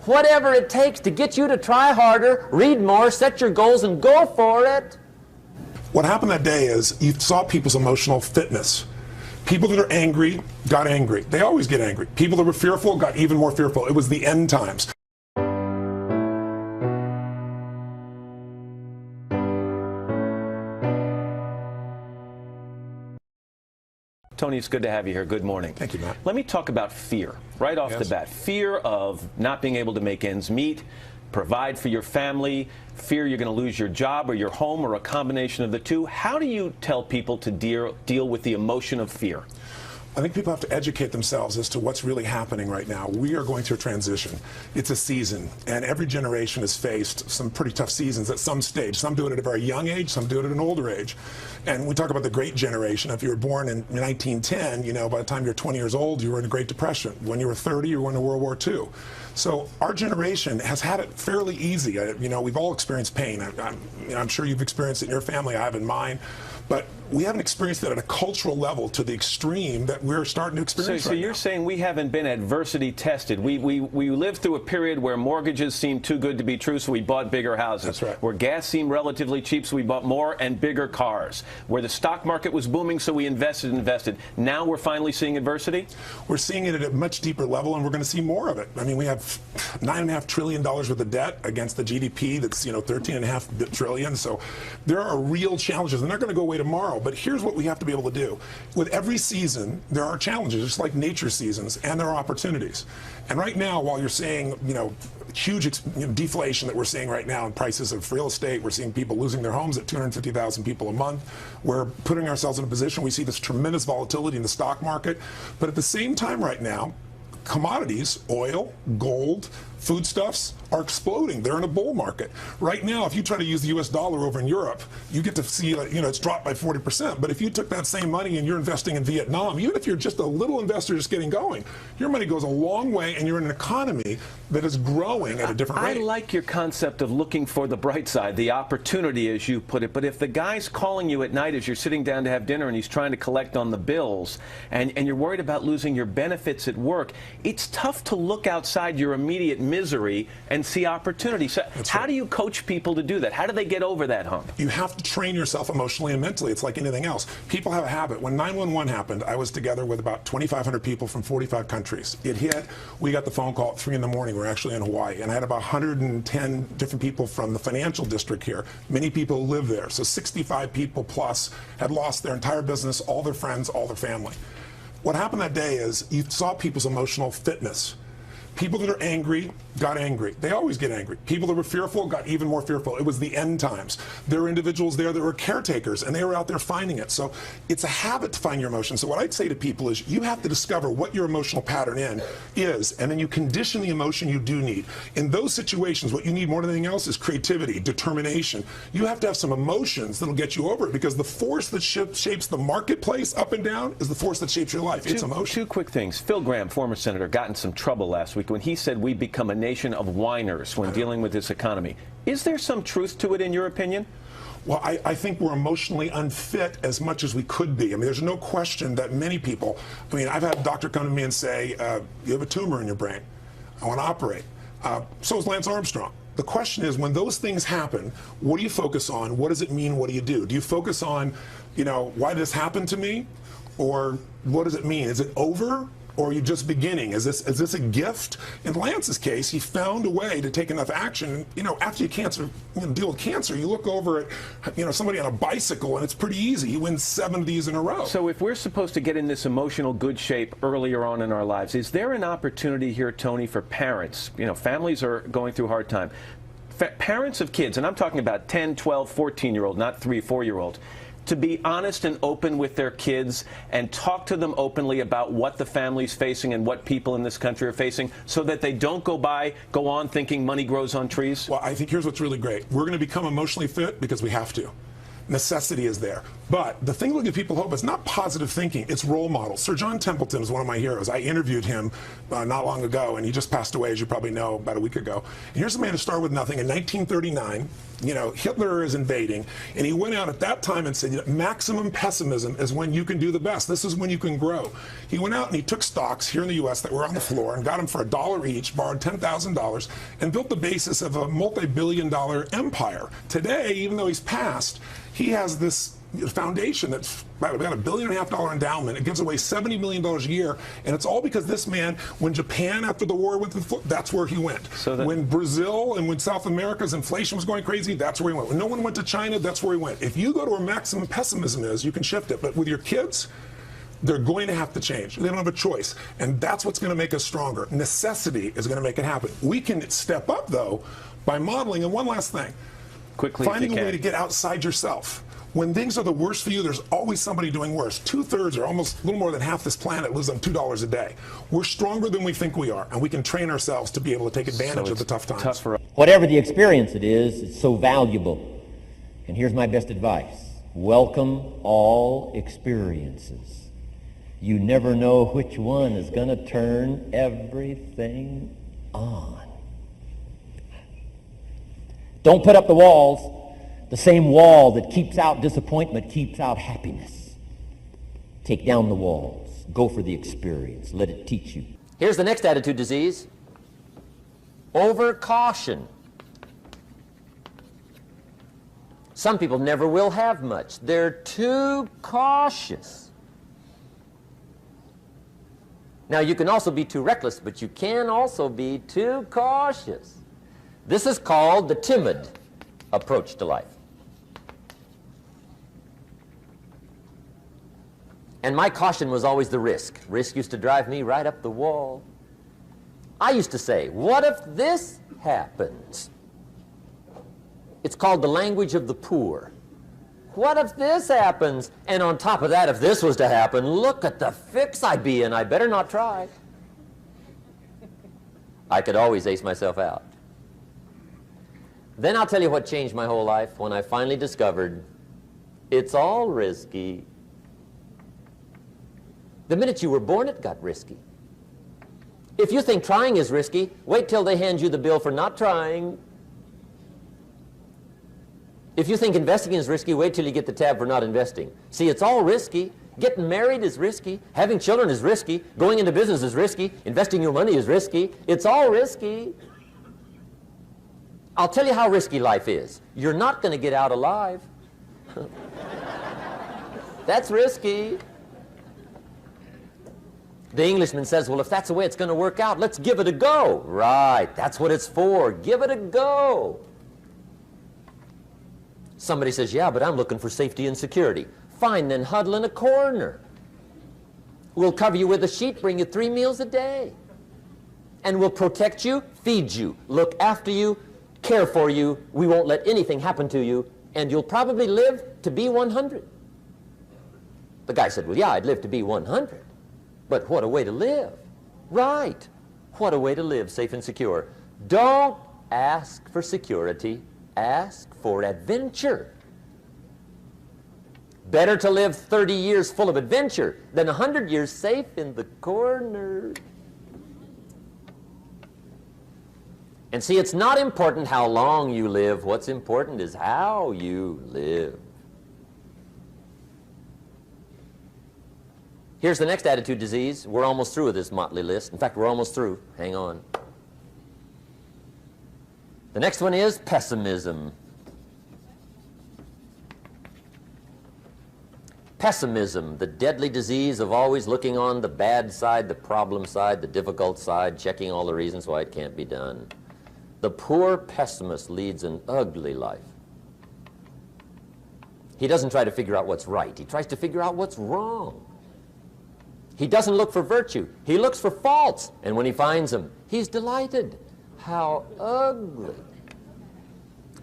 whatever it takes to get you to try harder, read more, set your goals, and go for it. What happened that day is you saw people's emotional fitness. People that are angry got angry. They always get angry. People that were fearful got even more fearful. It was the end times. Tony, it's good to have you here. Good morning. Thank you, Matt. Let me talk about fear right off the bat. Fear of not being able to make ends meet, provide for your family, fear you're going to lose your job or your home or a combination of the two. How do you tell people to deal with the emotion of fear? I think people have to educate themselves as to what's really happening right now. We are going through a transition. It's a season, and every generation has faced some pretty tough seasons at some stage. Some do it at a very young age, some do it at an older age. And we talk about the Great Generation. If you were born in 1910, you know, by the time you're 20 years old, you were in a Great Depression. When you were 30, you were in World War II. So our generation has had it fairly easy. You know, we've all experienced pain. I'm sure you've experienced it in your family. I have in mine. But we haven't experienced it at a cultural level to the extreme that we're starting to experience So right you're now. saying we haven't been adversity tested. We lived through a period where mortgages seemed too good to be true, so we bought bigger houses. That's right. Where gas seemed relatively cheap, so we bought more and bigger cars. Where the stock market was booming, so we invested. Now we're finally seeing adversity? We're seeing it at a much deeper level, and we're going to see more of it. I mean, we have $9.5 trillion worth of debt against the GDP that's, you know, $13.5 trillion. So there are real challenges. They're not going to go away tomorrow. But here's what we have to be able to do. With every season, there are challenges, just like nature seasons, and there are opportunities. And right now, while you're seeing, you know, huge deflation that we're seeing right now in prices of real estate, we're seeing people losing their homes at 250,000 people a month. We're putting ourselves in a position, we see this tremendous volatility in the stock market. But at the same time right now, commodities, oil, gold, foodstuffs are exploding. They're in a bull market. Right now, if you try to use the US dollar over in Europe, you get to see, you know, it's dropped by 40%. But if you took that same money and you're investing in Vietnam, even if you're just a little investor just getting going, your money goes a long way, and you're in an economy that is growing at a different rate. I like your concept of looking for the bright side, the opportunity, as you put it. But if the guy's calling you at night as you're sitting down to have dinner and he's trying to collect on the bills, and you're worried about losing your benefits at work, it's tough to look outside your immediate misery and see opportunity. So how do you coach people to do that? How do they get over that hump? You have to train yourself emotionally and mentally. It's like anything else. People have a habit. When 911 happened, I was together with about 2,500 people from 45 countries. It hit. We got the phone call at 3 in the morning. We're actually in Hawaii. And I had about 110 different people from the financial district here. Many people live there. So 65 people plus had lost their entire business, all their friends, all their family. What happened that day is you saw people's emotional fitness. People that are angry got angry. They always get angry. People that were fearful got even more fearful. It was the end times. There were individuals there that were caretakers, and they were out there finding it. So it's a habit to find your emotions. So what I'd say to people is you have to discover what your emotional pattern is, and then you condition the emotion you do need. In those situations, what you need more than anything else is creativity, determination. You have to have some emotions that'll get you over it, because the force that shapes the marketplace up and down is the force that shapes your life. It's emotion. Two quick things. Phil Gramm, former senator, got in some trouble last week when he said we've become a nation of whiners when dealing with this economy. Is there some truth to it, in your opinion? Well, I think we're emotionally unfit as much as we could be. I mean, there's no question that many people, I mean, I've had a doctor come to me and say, you have a tumor in your brain. I want to operate. So is Lance Armstrong. The question is, when those things happen, what do you focus on? What does it mean? What do you do? Do you focus on, you know, why did this happen to me? Or what does it mean? Is it over? Or are you just beginning? Is this a gift? In Lance's case, he found a way to take enough action. You know, after you deal with cancer, you look over at, you know, somebody on a bicycle, and it's pretty easy. You win 7 of these in a row. So if we're supposed to get in this emotional good shape earlier on in our lives, is there an opportunity here, Tony, for parents? You know, families are going through a hard time. Parents of kids, and I'm talking about 10, 12, 14-year-old, not 3, 4-year-old, to be honest and open with their kids and talk to them openly about what the family's facing and what people in this country are facing, so that they don't go on thinking money grows on trees? Well, I think here's what's really great. We're going to become emotionally fit because we have to. Necessity is there. But the thing that will give people hope is not positive thinking, it's role models. Sir John Templeton is one of my heroes. I interviewed him not long ago, and he just passed away, as you probably know, about a week ago. And here's a man who started with nothing in 1939. You know, Hitler is invading, and he went out at that time and said, maximum pessimism is when you can do the best. This is when you can grow. He went out and he took stocks here in the U.S. that were on the floor and got them for $1 each, borrowed $10,000, and built the basis of a multi-billion-dollar empire. Today, even though he's passed, he has this foundation that's about $1.5 billion endowment. It gives away $70 million a year, and it's all because this man, when Japan after the war went to the floor, that's where he went. So when Brazil and when South America's inflation was going crazy, that's where he went. When no one went to China, that's where he went. If you go to where maximum pessimism is, you can shift it. But with your kids, they're going to have to change. They don't have a choice. And that's what's going to make us stronger. Necessity is going to make it happen. We can step up, though, by modeling. And one last thing. Quickly, finding a way to get outside yourself. When things are the worst for you, there's always somebody doing worse. 2/3 or almost a little more than half this planet lives on $2 a day. We're stronger than we think we are, and we can train ourselves to be able to take advantage of the tough times. Whatever the experience it is, it's so valuable. And here's my best advice. Welcome all experiences. You never know which one is going to turn everything on. Don't put up the walls. The same wall that keeps out disappointment keeps out happiness. Take down the walls. Go for the experience. Let it teach you. Here's the next attitude disease. Overcaution. Some people never will have much. They're too cautious. Now, you can also be too reckless, but you can also be too cautious. This is called the timid approach to life. And my caution was always the risk. Risk used to drive me right up the wall. I used to say, what if this happens? It's called the language of the poor. What if this happens? And on top of that, if this was to happen, look at the fix I'd be in. I better not try. I could always ace myself out. Then I'll tell you what changed my whole life when I finally discovered it's all risky. The minute you were born, it got risky. If you think trying is risky, wait till they hand you the bill for not trying. If you think investing is risky, wait till you get the tab for not investing. See, it's all risky. Getting married is risky. Having children is risky. Going into business is risky. Investing your money is risky. It's all risky. I'll tell you how risky life is. You're not going to get out alive. That's risky. The Englishman says, well, if that's the way it's going to work out, let's give it a go. Right, that's what it's for. Give it a go. Somebody says, yeah, but I'm looking for safety and security. Fine, then huddle in a corner. We'll cover you with a sheet, bring you 3 meals a day. And we'll protect you, feed you, look after you, care for you. We won't let anything happen to you, and you'll probably live to be 100. The guy said, well, yeah, I'd live to be 100. But what a way to live. Right. What a way to live, safe and secure. Don't ask for security. Ask for adventure. Better to live 30 years full of adventure than 100 years safe in the corner. And see, it's not important how long you live. What's important is how you live. Here's the next attitude disease. We're almost through with this motley list. In fact, we're almost through. Hang on. The next one is pessimism. Pessimism, the deadly disease of always looking on the bad side, the problem side, the difficult side, checking all the reasons why it can't be done. The poor pessimist leads an ugly life. He doesn't try to figure out what's right. He tries to figure out what's wrong. He doesn't look for virtue. He looks for faults. And when he finds them, he's delighted. How ugly.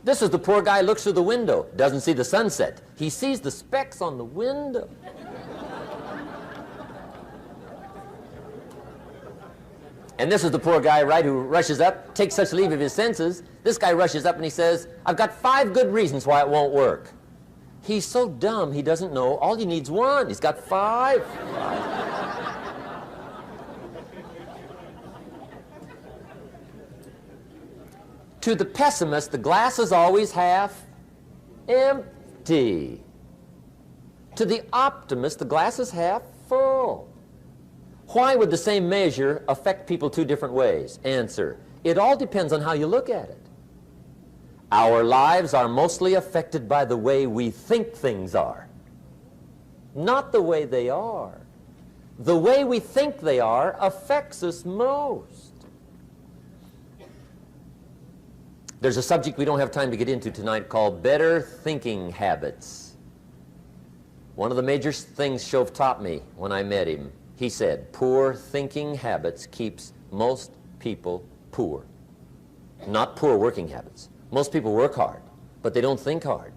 This is the poor guy who looks through the window, doesn't see the sunset. He sees the specks on the window. And this is the poor guy, right, who rushes up, takes such leave of his senses. This guy rushes up and he says, I've got 5 good reasons why it won't work. He's so dumb he doesn't know all he needs one. He's got five. To the pessimist, the glass is always half empty. To the optimist, the glass is half full. Why would the same measure affect people two different ways? Answer: it all depends on how you look at it. Our lives are mostly affected by the way we think things are, not the way they are. The way we think they are affects us most. There's a subject we don't have time to get into tonight called better thinking habits. One of the major things Shoaff taught me when I met him, he said, poor thinking habits keeps most people poor. Not poor working habits. Most people work hard, but they don't think hard.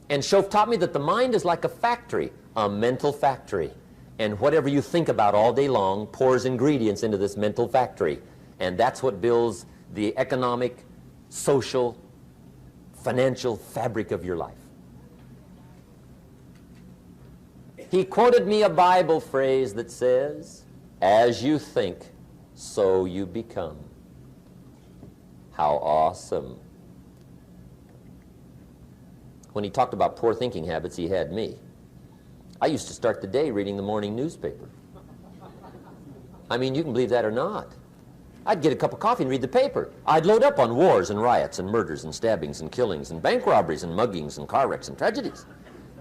And Shoaff taught me that the mind is like a factory, a mental factory. And whatever you think about all day long pours ingredients into this mental factory. And that's what builds the economic, social, financial fabric of your life. He quoted me a Bible phrase that says, as you think, so you become. How awesome. When he talked about poor thinking habits, he had me. I used to start the day reading the morning newspaper. I mean, you can believe that or not. I'd get a cup of coffee and read the paper. I'd load up on wars and riots and murders and stabbings and killings and bank robberies and muggings and car wrecks and tragedies.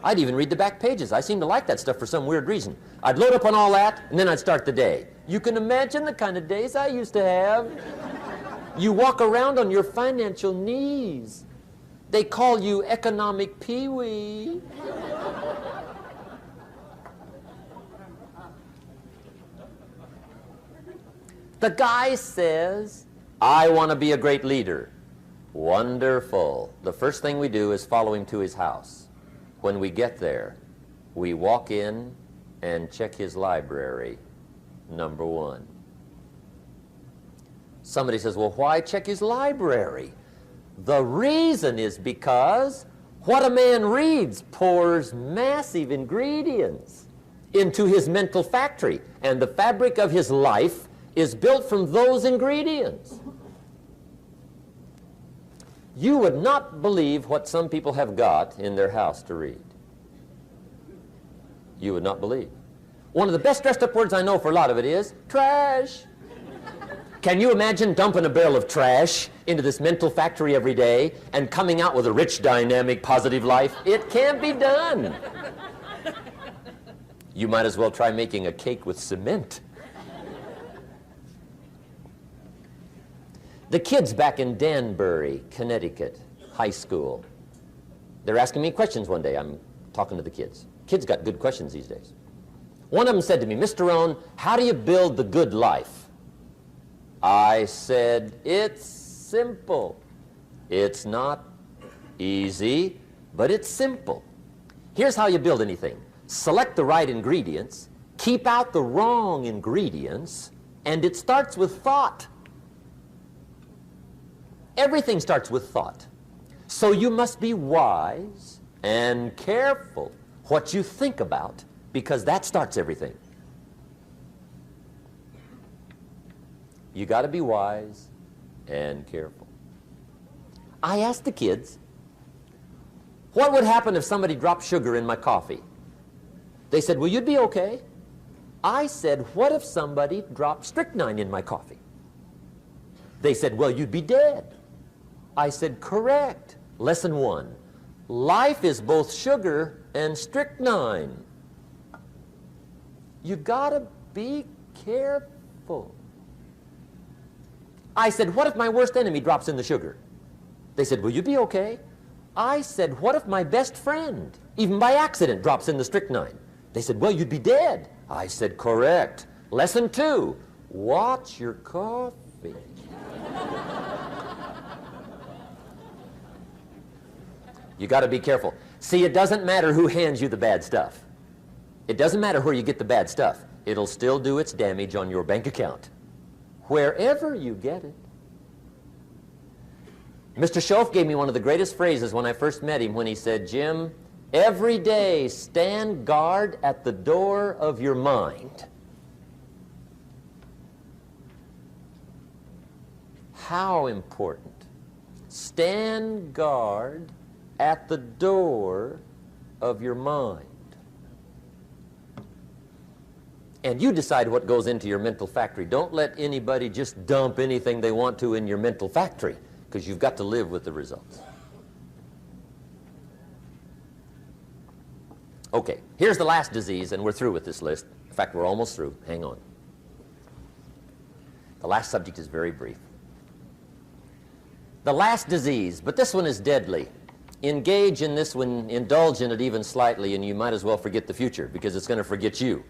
I'd even read the back pages. I seem to like that stuff for some weird reason. I'd load up on all that, and then I'd start the day. You can imagine the kind of days I used to have. You walk around on your financial knees. They call you economic peewee. The guy says, I want to be a great leader. Wonderful. The first thing we do is follow him to his house. When we get there, we walk in and check his library, number one. Somebody says, well, why check his library? The reason is because what a man reads pours massive ingredients into his mental factory, and the fabric of his life is built from those ingredients. You would not believe what some people have got in their house to read. You would not believe. One of the best dressed up words I know for a lot of it is trash. Can you imagine dumping a barrel of trash into this mental factory every day and coming out with a rich, dynamic, positive life? It can't be done. You might as well try making a cake with cement. The kids back in Danbury, Connecticut, high school, they're asking me questions one day. I'm talking to the kids. Kids got good questions these days. One of them said to me, Mr. Rohn, how do you build the good life? I said, it's simple. It's not easy, but it's simple. Here's how you build anything. Select the right ingredients, keep out the wrong ingredients, and it starts with thought. Everything starts with thought. So you must be wise and careful what you think about, because that starts everything. You got to be wise and careful. I asked the kids, what would happen if somebody dropped sugar in my coffee? They said, well, you'd be okay. I said, what if somebody dropped strychnine in my coffee? They said, well, you'd be dead. I said, correct. Lesson one, life is both sugar and strychnine. You gotta be careful. I said, what if my worst enemy drops in the sugar? They said, will you be okay? I said, what if my best friend, even by accident, drops in the strychnine? They said, well, you'd be dead. I said, correct. Lesson two, watch your coffee. You got to be careful. See, it doesn't matter who hands you the bad stuff. It doesn't matter where you get the bad stuff. It'll still do its damage on your bank account, wherever you get it. Mr. Shoaff gave me one of the greatest phrases when I first met him when he said, Jim, every day stand guard at the door of your mind. How important. Stand guard at the door of your mind. And you decide what goes into your mental factory. Don't let anybody just dump anything they want to in your mental factory, because you've got to live with the results. Okay, here's the last disease, and we're through with this list. In fact, we're almost through. Hang on. The last subject is very brief. The last disease, but this one is deadly. Engage in this one, indulge in it even slightly, and you might as well forget the future, because it's going to forget you.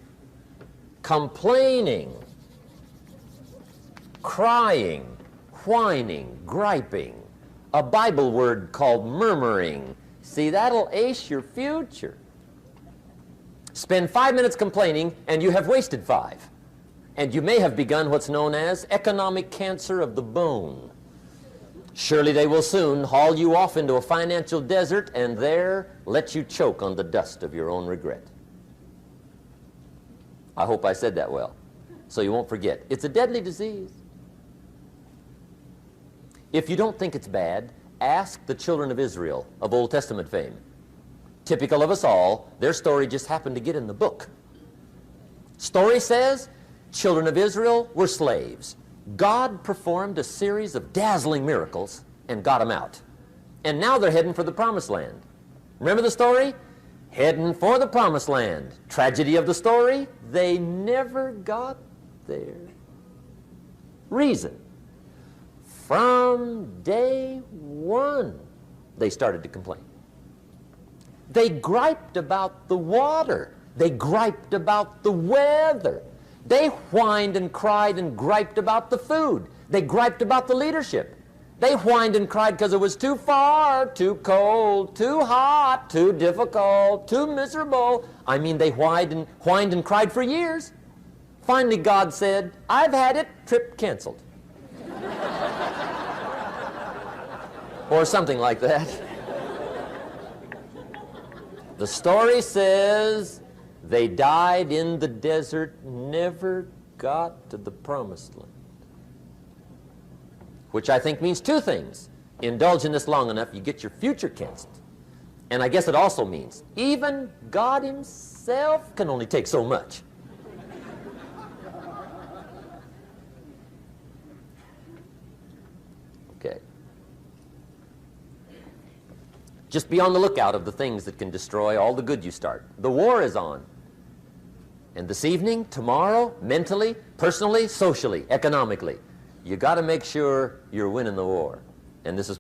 Complaining, crying, whining, griping, a Bible word called murmuring. See, that'll ace your future. Spend 5 minutes complaining, and you have wasted 5. And you may have begun what's known as economic cancer of the bone. Surely they will soon haul you off into a financial desert and there let you choke on the dust of your own regret. I hope I said that well, so you won't forget. It's a deadly disease. If you don't think it's bad, ask the children of Israel of Old Testament fame. Typical of us all, their story just happened to get in the book. Story says, children of Israel were slaves. God performed a series of dazzling miracles and got them out. And now they're heading for the promised land. Remember the story? Heading for the promised land. Tragedy of the story, they never got there. Reason. From day one, they started to complain. They griped about the water. They griped about the weather. They whined and cried and griped about the food. They griped about the leadership. They whined and cried because it was too far, too cold, too hot, too difficult, too miserable. I mean, they whined and cried for years. Finally, God said, I've had it, trip canceled. Or something like that. The story says they died in the desert, never got to the promised land. Which I think means 2 things. Indulge in this long enough, you get your future canceled. And I guess it also means even God himself can only take so much. Okay. Just be on the lookout of the things that can destroy all the good you start. The war is on. And this evening, tomorrow, mentally, personally, socially, economically, you got to make sure you're winning the war. And this is